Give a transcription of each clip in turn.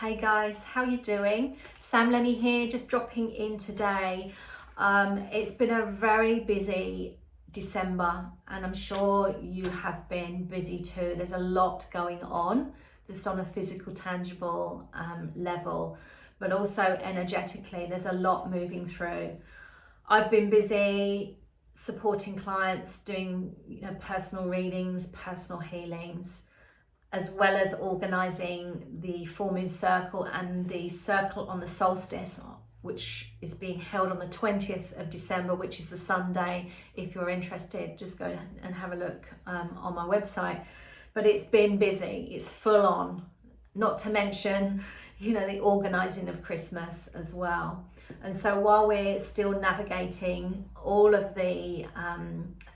Hey guys, how you doing? Sam Lemmy here, just dropping in today. It's been a very busy December and I'm sure you have been busy too. There's a lot going on, just on a physical, tangible level, but also energetically, there's a lot moving through. I've been busy supporting clients, doing personal readings, personal healings, as well as organising the full moon circle and the circle on the solstice, which is being held on the 20th of December, which is the Sunday. If you're interested, just go and have a look on my website. But it's been busy, it's full on, not to mention, the organising of Christmas as well. And so while we're still navigating all of the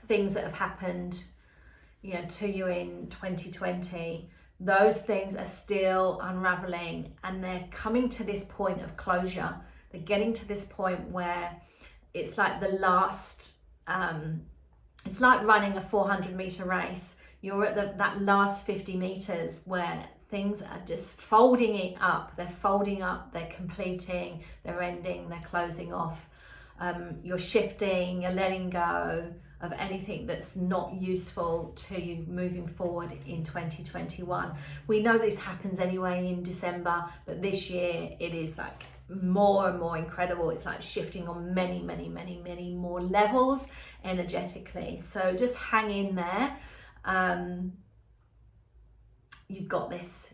things that have happened to you in 2020, those things are still unraveling and they're coming to this point of closure. They're getting to this point where it's like the last, it's like running a 400-meter race. You're at that last 50 meters where things are just folding it up. They're folding up, they're completing, they're ending, they're closing off. You're shifting, you're letting go of anything that's not useful to you moving forward in 2021. We know this happens anyway in December, but this year it is like more and more incredible. It's like shifting on many more levels energetically. So just hang in there. You've got this.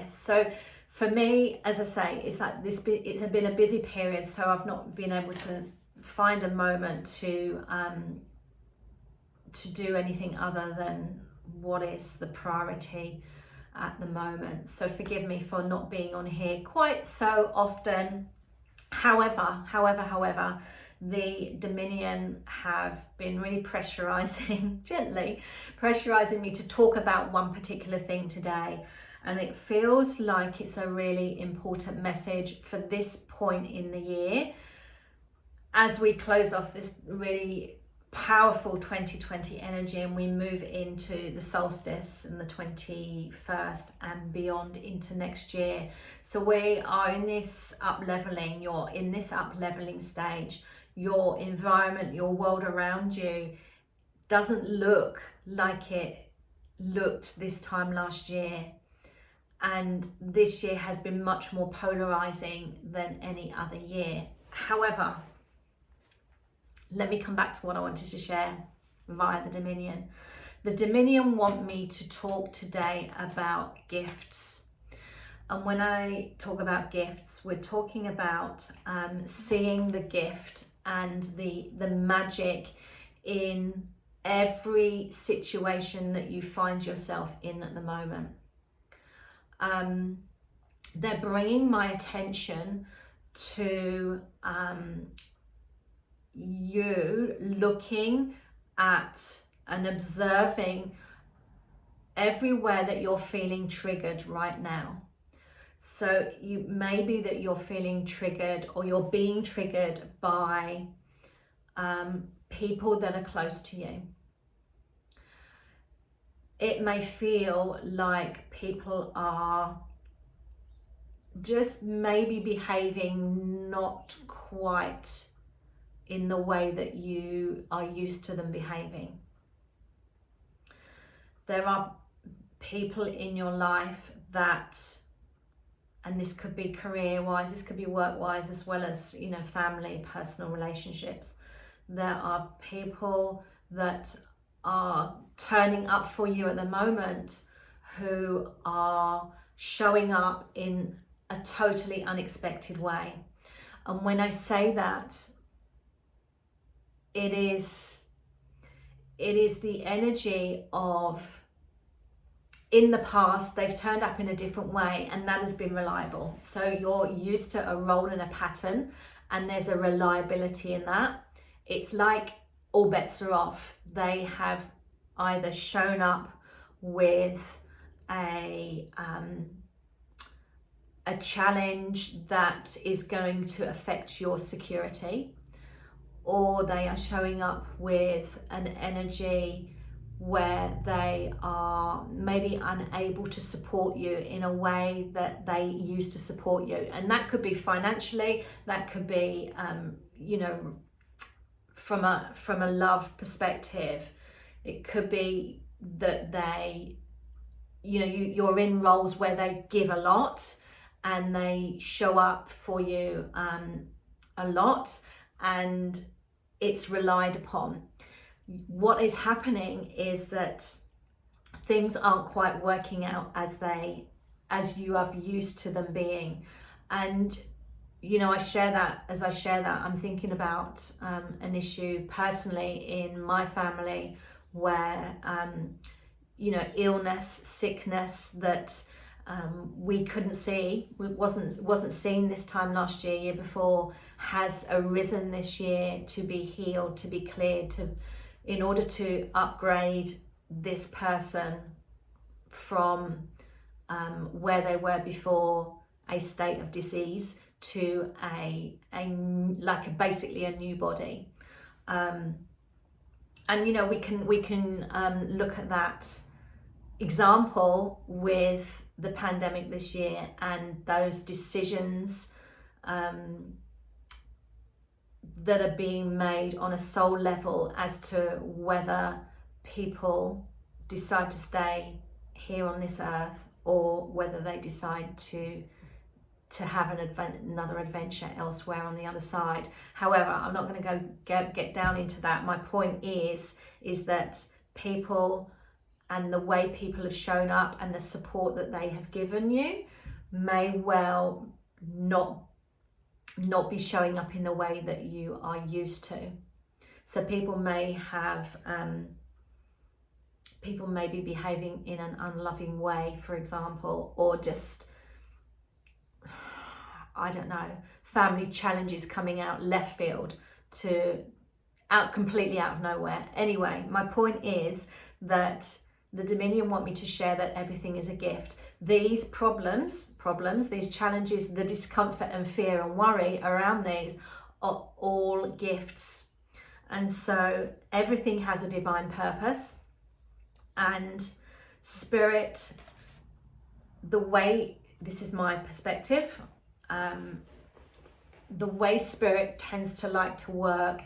So for me, as I say, it's like this. It's been a busy period, so I've not been able to find a moment to do anything other than what is the priority at the moment. So forgive me for not being on here quite so often. However, the Dominion have been really gently pressurizing me to talk about one particular thing today. And it feels like it's a really important message for this point in the year as we close off this really powerful 2020 energy and we move into the solstice and the 21st and beyond into next year. So we are in this up-leveling, you're in this up-leveling stage. Your environment, your world around you doesn't look like it looked this time last year. And this year has been much more polarizing than any other year. However, let me come back to what I wanted to share via the Dominion. The Dominion want me to talk today about gifts. And when I talk about gifts, we're talking about seeing the gift and the magic in every situation that you find yourself in at the moment. They're bringing my attention to you looking at and observing everywhere that you're feeling triggered right now. So you maybe that you're feeling triggered or you're being triggered by people that are close to you. It may feel like people are just maybe behaving not quite in the way that you are used to them behaving. There are people in your life that, and this could be career-wise, this could be work-wise, as well as, family, personal relationships. There are people that are turning up for you at the moment who are showing up in a totally unexpected way. And when I say that, it is the energy of, in the past, they've turned up in a different way and that has been reliable. So you're used to a role and a pattern and there's a reliability in that. It's like all bets are off. They have either shown up with a challenge that is going to affect your security, or they are showing up with an energy where they are maybe unable to support you in a way that they used to support you. And that could be financially, that could be, you know, from a love perspective. It could be that they, you know, you're in roles where they give a lot and they show up for you a lot, and it's relied upon. What is happening is that things aren't quite working out as you are used to them being. And you know, as I share that, I'm thinking about an issue personally in my family where you know, illness, sickness that we couldn't see, wasn't seen this time last year, year before, has arisen this year to be healed, to be cleared, in order to upgrade this person from where they were before, a state of disease, to basically a new body. And you know, we can look at that example with the pandemic this year and those decisions that are being made on a soul level as to whether people decide to stay here on this earth or whether they decide to have another adventure elsewhere on the other side. However, I'm not going to get down into that. My point is that people and the way people have shown up and the support that they have given you may well not be showing up in the way that you are used to. So people may be behaving in an unloving way, for example, or just, I don't know, family challenges coming out left field completely out of nowhere. Anyway, my point is that the Dominion want me to share that everything is a gift. These problems, these challenges, the discomfort and fear and worry around these are all gifts. And so everything has a divine purpose, and spirit, this is my perspective, the way spirit tends to like to work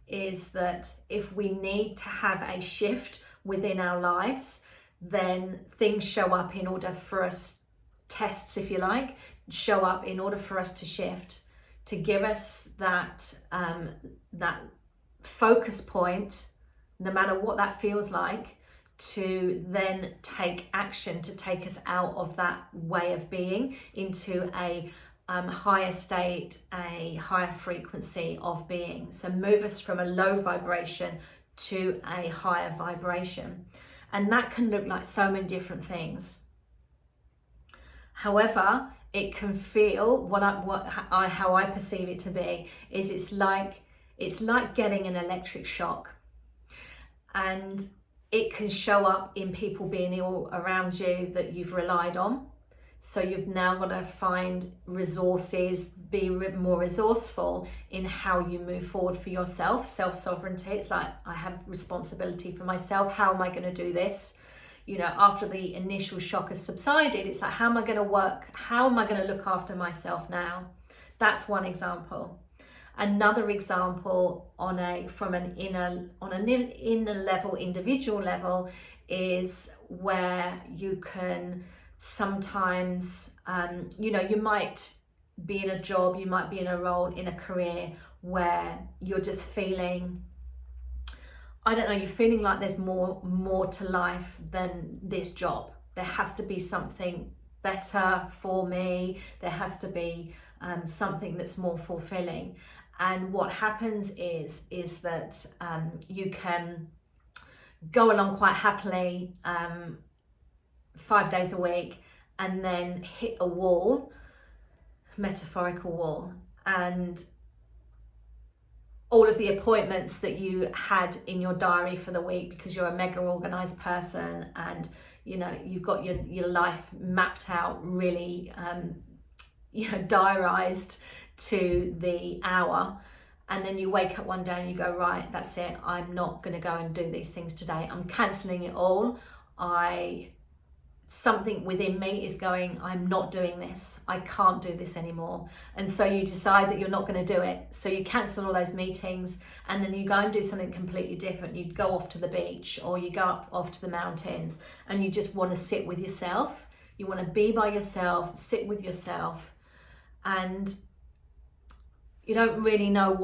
is that if we need to have a shift within our lives, then things show up in order for us, tests if you like, show up in order for us to shift, to give us that focus point, no matter what that feels like, to then take action, to take us out of that way of being into a higher state, a higher frequency of being. So move us from a low vibration to a higher vibration. And that can look like so many different things. However, it can feel, how I perceive it to be, is it's like getting an electric shock. And it can show up in people being ill around you that you've relied on. So you've now got to find resources, be more resourceful in how you move forward for yourself. Self-sovereignty. It's like, I have responsibility for myself. How am I going to do this? You know, after the initial shock has subsided, it's like, how am I going to work? How am I going to look after myself now? That's one example. Another example on an inner level, individual level, is where you can sometimes, you know, you might be in a job, you might be in a role, in a career where you're just feeling, I don't know, you're feeling like there's more to life than this job. There has to be something better for me. There has to be something that's more fulfilling. And what happens is that you can go along quite happily 5 days a week and then hit a wall, metaphorical wall, and all of the appointments that you had in your diary for the week, because you're a mega organized person and you know you've got your life mapped out really diarized to the hour, and then you wake up one day and you go, right, that's it, I'm not going to go and do these things today, I'm cancelling it all. Something within me is going, I'm not doing this, I can't do this anymore. And so you decide that you're not going to do it. So you cancel all those meetings, and then you go and do something completely different. You go off to the beach, or you go off to the mountains, and you just want to sit with yourself. You want to be by yourself, sit with yourself, and you don't really know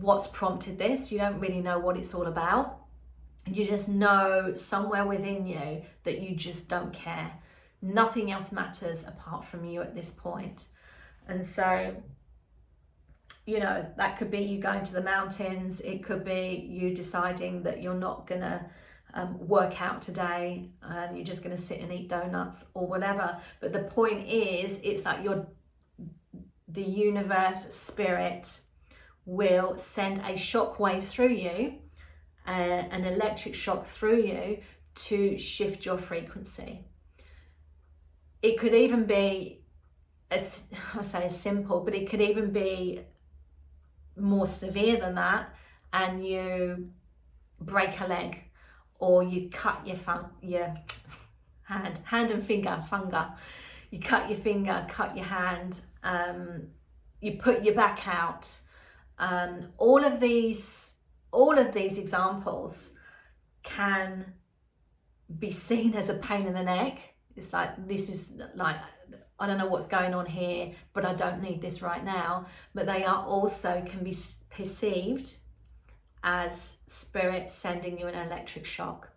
what's prompted this. You don't really know what it's all about. You just know somewhere within you that you just don't care. Nothing else matters apart from you at this point. And so, you know, that could be you going to the mountains. It could be you deciding that you're not going to work out today, and you're just going to sit and eat donuts or whatever. But the point is, it's like the universe, spirit will send a shock wave through you, an electric shock through you, to shift your frequency. It could even be, I say simple, but it could even be more severe than that, and you break a leg, or you cut your hand and finger, you cut your finger, cut your hand, you put your back out. All of these examples can be seen as a pain in the neck. It's like, this is like, I don't know what's going on here, but I don't need this right now. But they are also can be perceived as spirit sending you an electric shock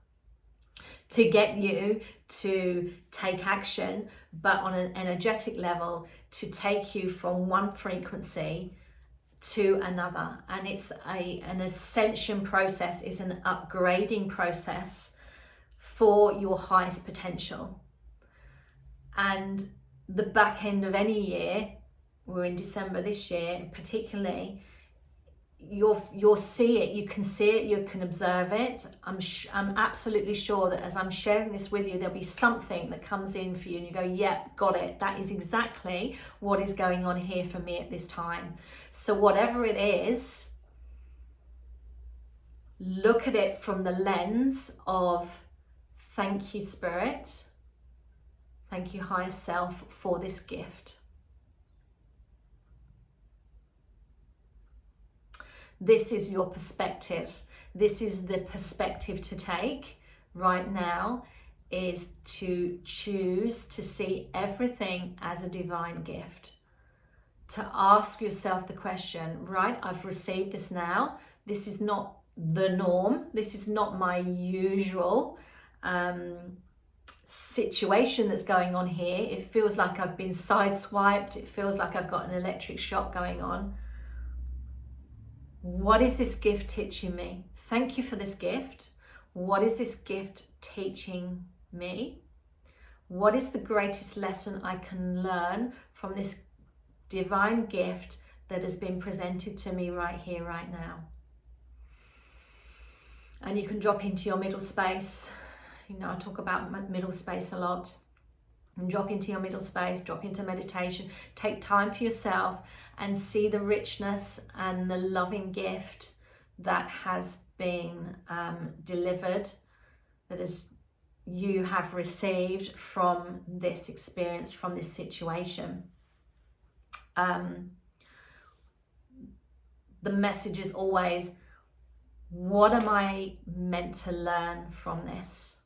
to get you to take action, but on an energetic level, to take you from one frequency to another. And it's an ascension process, is an upgrading process for your highest potential. And the back end of any year, we're in December this year particularly, you'll see it, you can see it, you can observe it. I'm absolutely sure that as I'm sharing this with you, there'll be something that comes in for you and you go, yep, got it. That is exactly what is going on here for me at this time. So whatever it is, look at it from the lens of, thank you, Spirit. Thank you, higher self, for this gift. This is your perspective. This is the perspective to take right now, is to choose to see everything as a divine gift. To ask yourself the question, right, I've received this now. This is not the norm. This is not my usual situation that's going on here. It feels like I've been sideswiped. It feels like I've got an electric shock going on. What is this gift teaching me? Thank you for this gift. What is this gift teaching me? What is the greatest lesson I can learn from this divine gift that has been presented to me right here, right now? And you can drop into your middle space. You know, I talk about middle space a lot. And drop into your middle space, drop into meditation. Take time for yourself and see the richness and the loving gift that has been delivered, that is you have received from this experience, from this situation. The message is always, what am I meant to learn from this?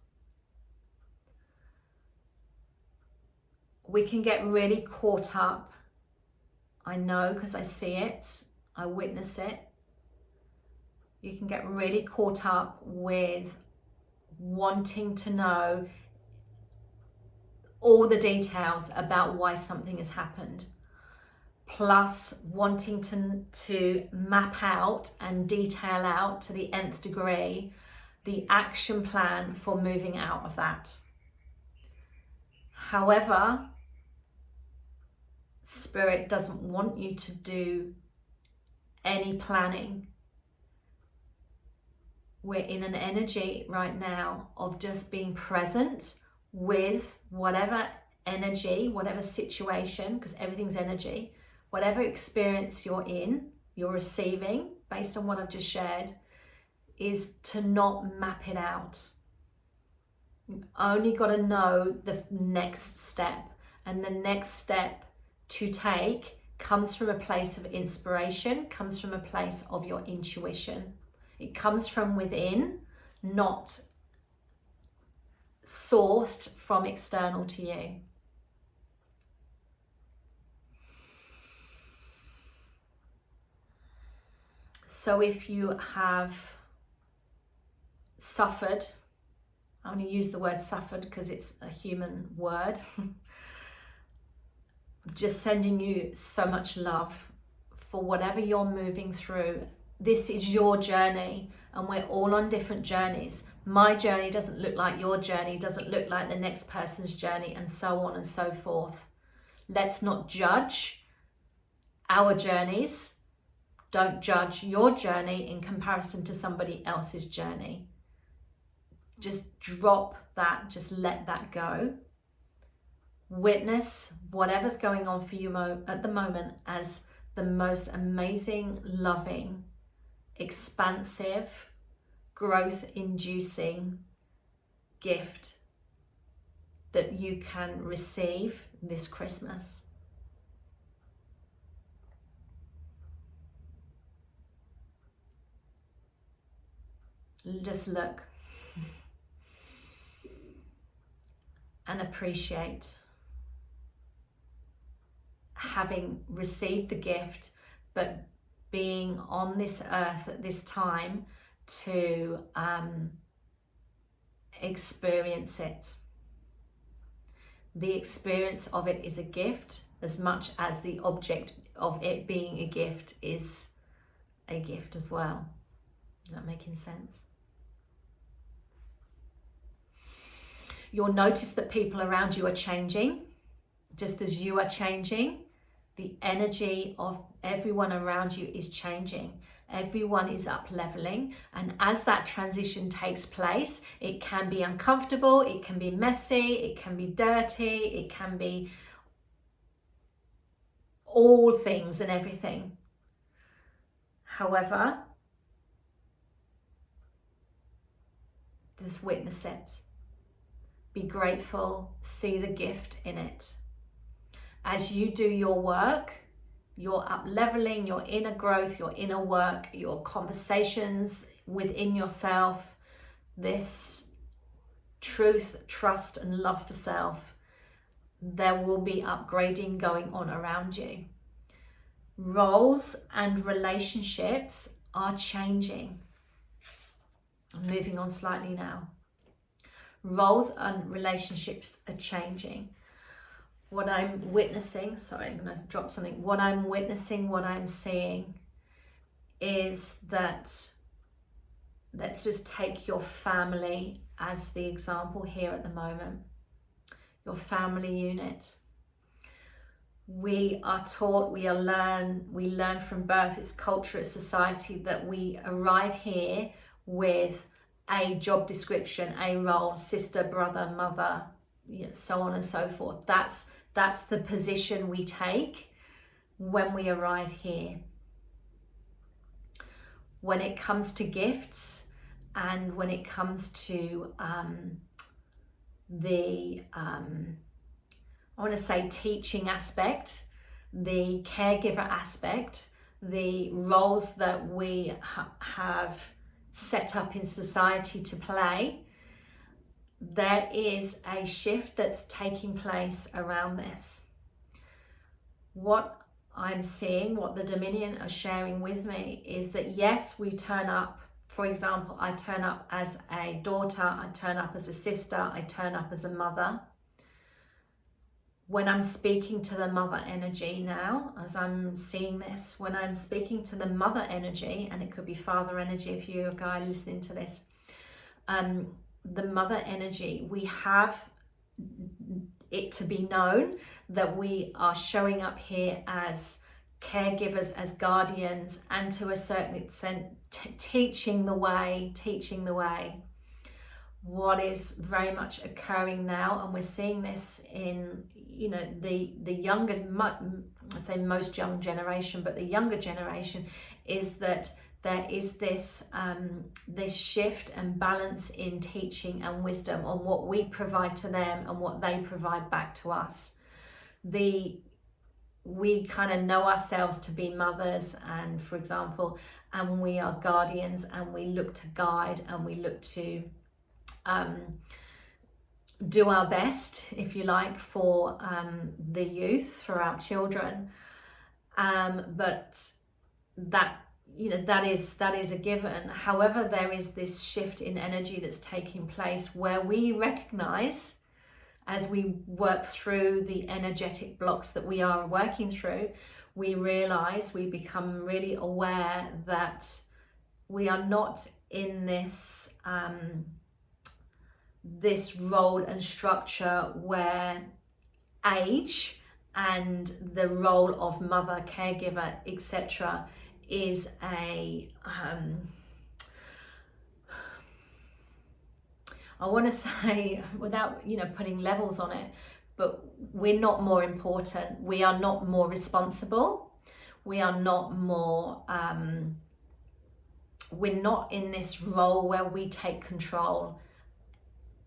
We can get really caught up. I know, because I see it, I witness it. You can get really caught up with wanting to know all the details about why something has happened, plus wanting to map out and detail out to the nth degree the action plan for moving out of that. However, Spirit doesn't want you to do any planning. We're in an energy right now of just being present with whatever energy, whatever situation, because everything's energy, whatever experience you're in, you're receiving, based on what I've just shared, is to not map it out. You've only got to know the next step, and the next step to take comes from a place of inspiration, comes from a place of your intuition. It comes from within, not sourced from external to you. So if you have suffered, I'm going to use the word suffered because it's a human word, just sending you so much love for whatever you're moving through. This is your journey, and we're all on different journeys. My journey doesn't look like your journey, doesn't look like the next person's journey, and so on and so forth. Let's not judge our journeys. Don't judge your journey in comparison to somebody else's journey. Just drop that, just let that go. Witness whatever's going on for you at the moment as the most amazing, loving, expansive, growth-inducing gift that you can receive this Christmas. Just look and appreciate having received the gift, but being on this earth at this time to experience it. The experience of it is a gift as much as the object of it being a gift is a gift as well. Is that making sense? You'll notice that people around you are changing, just as you are changing. The energy of everyone around you is changing. Everyone is up leveling, and as that transition takes place, it can be uncomfortable, it can be messy, it can be dirty, it can be all things and everything. However, just witness it. Be grateful, see the gift in it. As you do your work, your up leveling, your inner growth, your inner work, your conversations within yourself, this truth, trust, and love for self, there will be upgrading going on around you. Roles and relationships are changing. I'm moving on slightly now. Roles and relationships are changing. What I'm witnessing, sorry, I'm going to drop something. What I'm witnessing, what I'm seeing is that, let's just take your family as the example here at the moment. Your family unit. We are taught, we learn from birth, it's culture, it's society, that we arrive here with a job description, a role, sister, brother, mother, so on and so forth. That's the position we take when we arrive here. When it comes to gifts and when it comes to I want to say teaching aspect, the caregiver aspect, the roles that we have set up in society to play, there is a shift that's taking place around this. What I'm seeing, what the Dominion are sharing with me, is that yes, we turn up. For example, I turn up as a daughter, I turn up as a sister, I turn up as a mother. When I'm speaking to the mother energy now, as I'm seeing this, when I'm speaking to the mother energy, and it could be father energy if you're a guy listening to this, the mother energy, we have it to be known that we are showing up here as caregivers, as guardians, and to a certain extent teaching the way. what is very much occurring now, and we're seeing this in, you know, the younger, I say most young generation, but the younger generation, is that there is this this shift and balance in teaching and wisdom on what we provide to them and what they provide back to us. We kind of know ourselves to be mothers, and for example, and we are guardians, and we look to guide, and we look to do our best, if you like, for the youth, for our children. But that, you know, that is a given. However, there is this shift in energy that's taking place where we recognize, as we work through the energetic blocks that we are working through, we realize, we become really aware that we are not in this this role and structure where age and the role of mother, caregiver, etc. is a I want to say, without, you know, putting levels on it, but we're not more important, we are not more responsible, we are not more we're not in this role where we take control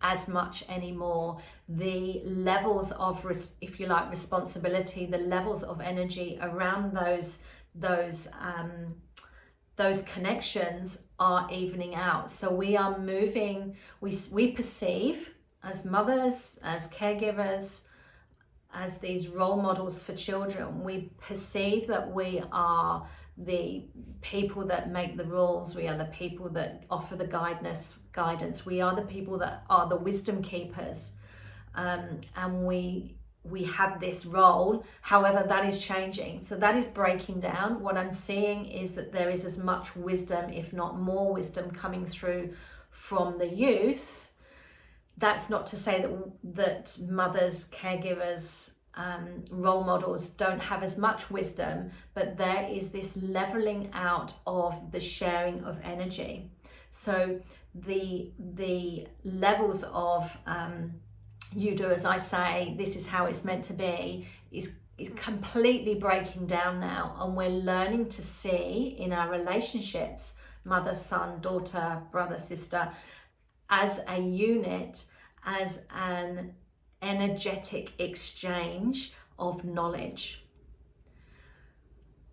as much anymore. The levels of, if you like, responsibility, the levels of energy around those connections are evening out. So we are moving, we perceive as mothers, as caregivers, as these role models for children, we perceive that we are the people that make the rules, we are the people that offer the guidance, we are the people that are the wisdom keepers, and we have this role. However, that is changing, so that is breaking down. What I'm seeing is that there is as much wisdom, if not more wisdom, coming through from the youth. That's not to say that mothers, caregivers, role models don't have as much wisdom, but there is this leveling out of the sharing of energy. So the levels of you do as I say, this is how it's meant to be, is completely breaking down now, and we're learning to see in our relationships, mother, son, daughter, brother, sister, as a unit, as an energetic exchange of knowledge.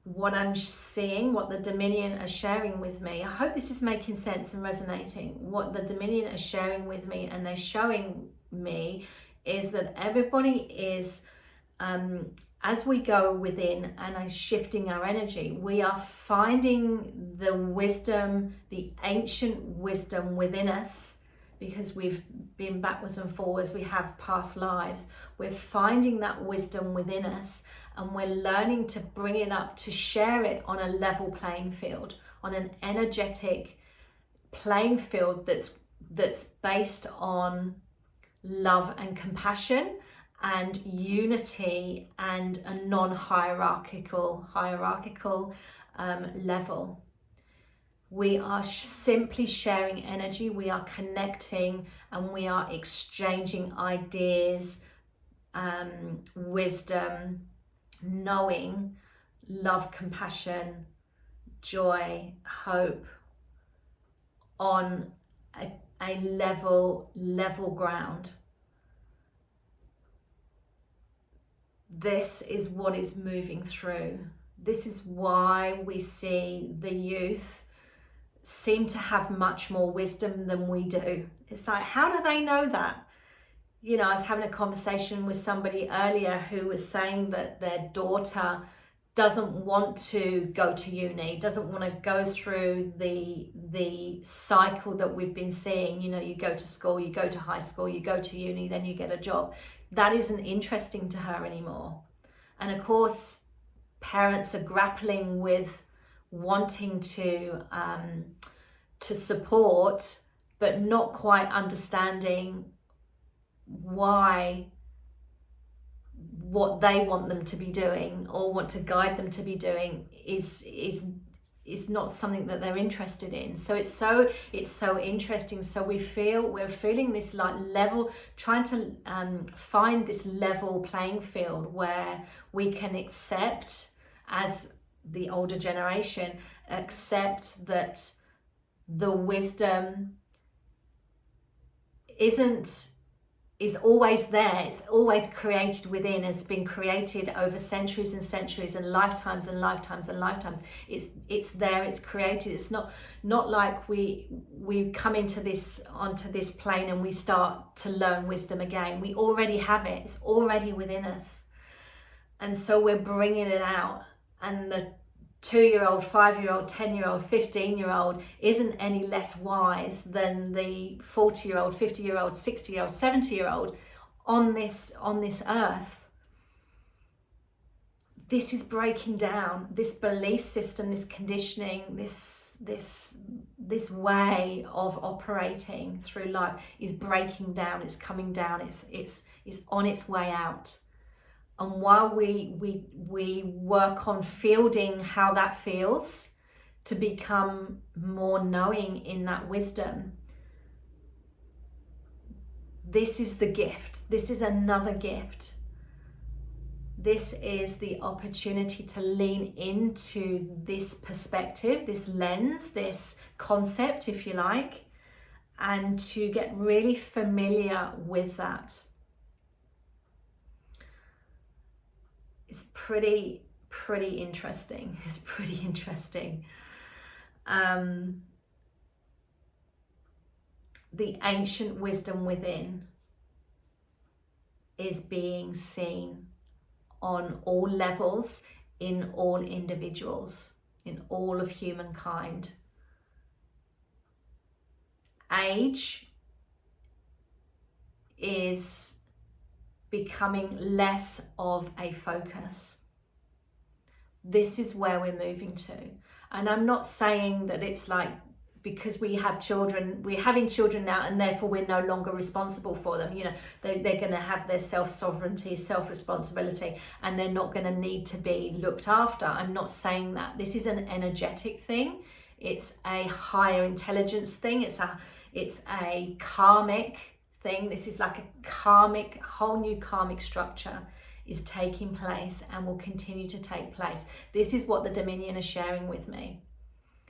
What I'm seeing, what the Dominion are sharing with me, I hope this is making sense and resonating. What the Dominion are sharing with me, and they're showing me, is that everybody is, as we go within and are shifting our energy, we are finding the wisdom, the ancient wisdom within us, because we've been backwards and forwards, we have past lives. We're finding that wisdom within us, and we're learning to bring it up, to share it on a level playing field, on an energetic playing field that's based on love and compassion and unity and a non-hierarchical level. We are simply sharing energy, we are connecting, and we are exchanging ideas, wisdom, knowing, love, compassion, joy, hope, on a level ground. This is what is moving through. This is why we see the youth seem to have much more wisdom than we do. It's like, how do they know that? You know, I was having a conversation with somebody earlier who was saying that their daughter doesn't want to go to uni, doesn't want to go through the cycle that we've been seeing. You know, you go to school, you go to high school, you go to uni, then you get a job. That isn't interesting to her anymore. And of course, parents are grappling with wanting to support, but not quite understanding why what they want them to be doing or want to guide them to be doing is is not something that they're interested in. So it's so interesting. So we're feeling this like level, trying to find this level playing field where we can accept, as the older generation, accept that the wisdom is always there. It's always created within, has been created over centuries and centuries and lifetimes and lifetimes and lifetimes. It's there, it's created. It's not like we come onto this plane and we start to learn wisdom again. We already have it. It's already within us. And so we're bringing it out, and the 2-year-old, 5-year-old, 10-year-old, 15-year-old isn't any less wise than the 40-year-old, 50-year-old, 60-year-old, 70-year-old on this earth. This is breaking down. This belief system, this conditioning, this way of operating through life is breaking down. It's coming down. It's on its way out. And while we work on fielding how that feels to become more knowing in that wisdom, this is the gift. This is another gift. This is the opportunity to lean into this perspective, this lens, this concept, if you like, and to get really familiar with that. It's pretty interesting. It's pretty interesting. The ancient wisdom within is being seen on all levels, in all individuals, in all of humankind. Age is becoming less of a focus. This is where we're moving to. And I'm not saying that it's like, because we have children, we're having children now and therefore we're no longer responsible for them. You know, they're going to have their self-sovereignty, self-responsibility, and they're not going to need to be looked after. I'm not saying that. This is an energetic thing. It's a higher intelligence thing. It's a karmic thing. This is like a whole new karmic structure is taking place and will continue to take place. This is what the Dominion is sharing with me.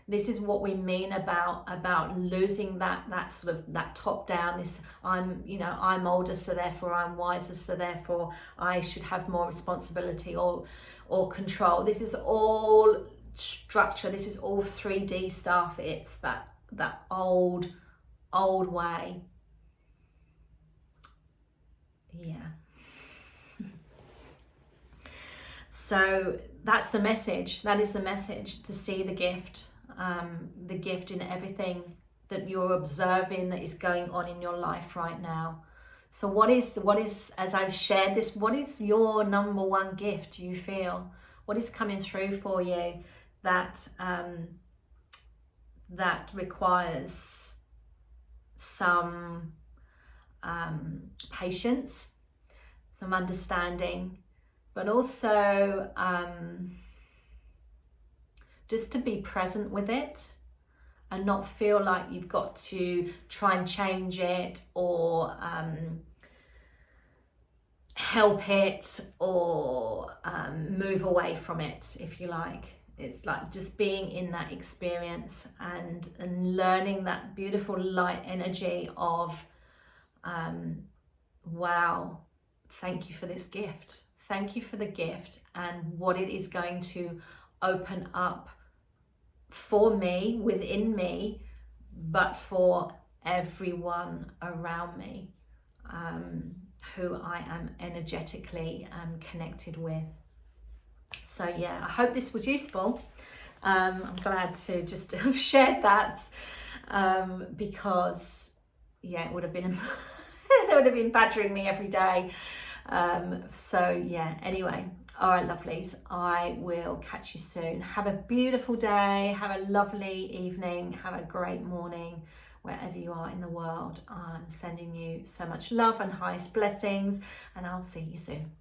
This is what we mean about losing that sort of that top down, this I'm older, so therefore I'm wiser, so therefore I should have more responsibility or control. This is all structure. This is all 3D stuff. It's that old way. Yeah. So that's the message. That is the message, to see the gift in everything that you're observing that is going on in your life right now. So what is, as I've shared this, what is your number one gift, do you feel? What is coming through for you that that requires some patience, some understanding, but also just to be present with it and not feel like you've got to try and change it or help it or move away from it, if you like. It's like just being in that experience and learning that beautiful light energy of wow, thank you for this gift. Thank you for the gift and what it is going to open up for me, within me, but for everyone around me who I am energetically connected with. So yeah, I hope this was useful. I'm glad to just have shared that because yeah, it would have been they would have been badgering me every day. So yeah, anyway, all right, lovelies, I will catch you soon. Have a beautiful day, have a lovely evening, have a great morning wherever you are in the world. I'm sending you so much love and highest blessings, and I'll see you soon.